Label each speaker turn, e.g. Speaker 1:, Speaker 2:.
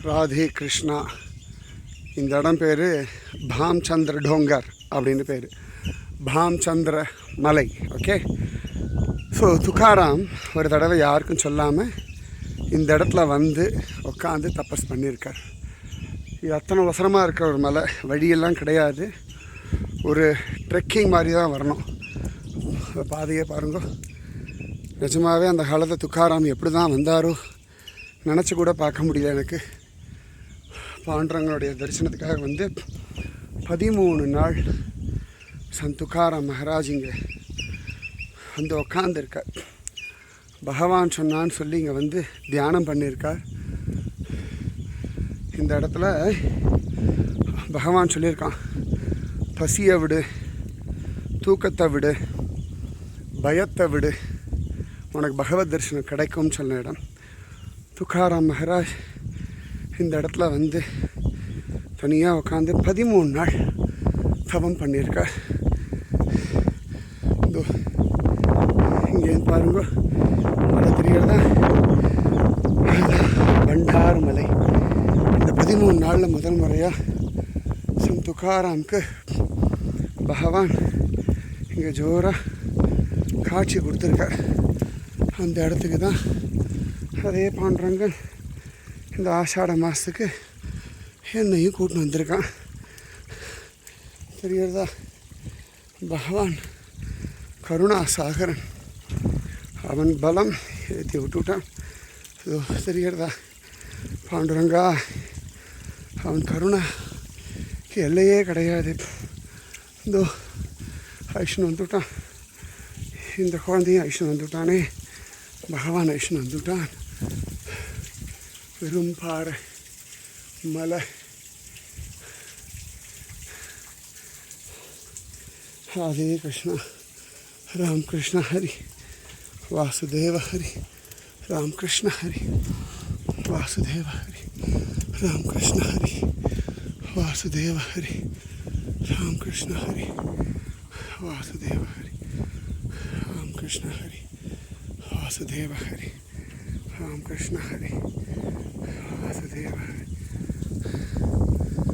Speaker 1: ராதே கிருஷ்ணா. இந்த இடம் பேர் பாம்சந்திர டோங்கர் அப்படின்னு பேர், பாம்சந்திர மலை. ஓகே. ஸோ துக்காராம் ஒரு தடவை யாருக்கும் சொல்லாமல் இந்த இடத்துல வந்து உட்காந்து தபஸ் பண்ணியிருக்கார். இது அத்தனை அவசரமாக இருக்கிற ஒரு மலை, வழியெல்லாம் கிடையாது, ஒரு ட்ரெக்கிங் மாதிரி தான் வரணும். பாதையே பாருங்க. நிஜமாகவே அந்த காலத்தில் துக்காராம் எப்படி தான் வந்தாரோ நினச்சி கூட பார்க்க முடியல. எனக்கு பாண்டரங்களுடைய தரிசனத்துக்காக வந்து 13 நாள் சந்த் துக்காராம் மகாராஜ் இங்கே வந்து உக்காந்துருக்கார். பகவான் சொன்னான்னு சொல்லி இங்கே வந்து தியானம் பண்ணியிருக்கார். இந்த இடத்துல பகவான் சொல்லியிருக்கான், பசியை விடு, தூக்கத்தை விடு, பயத்தை விடு, உனக்கு பகவத் தரிசனம் கிடைக்கும்னு சொன்ன இடம். துக்காராம் மகாராஜ் இந்த இடத்துல வந்து தனியாக உட்காந்து 13 நாள் தவம் பண்ணியிருக்கார். இதோ இங்கே பாருங்க, மலை தெரிகிறதா, பண்டார் மலை. இந்த 13 நாளில் முதல் முறையாக சந்த் துக்காராமுக்கு பகவான் இங்கே ஜோராக காட்சி கொடுத்துருக்கார். அந்த இடத்துக்கு தான் அதே பாண்டரங்கன் இந்த ஆஷாட மாதத்துக்கு என்னையும் கூட்டின்னு வந்திருக்கான். தெரிகிறதா, பகவான் கருணா சாகரன், அவன் பலம் ஏற்றி விட்டுவிட்டான். இதோ தெரிகிறதா பாண்டுரங்கா, அவன் கருணைக்கு எல்லையே கிடையாது. இதோ ஐஷ்ணு வந்துவிட்டான், இந்த குழந்தையும் ஐஷ்ணு வந்துவிட்டானே, பகவான் ஐஷ்ணு வந்துவிட்டான். வெறும் பாறை மலை. ராதே கிருஷ்ணா, ராம் கிருஷ்ண ஹரி, வாசுதேவ ஹரி, ராம் கிருஷ்ண ஹரி, வாசுதேவ ஹரி, ராம் கிருஷ்ண ஹரி, வாசுதேவ ஹரி, ராம் கிருஷ்ண ஹரி, வாசுதேவ ஹரி, ராம் கிருஷ்ண ஹரி, வாசுதேவ ஹரி, ராம் கிருஷ்ண ஹரி, வாசுதேவ ஹரி.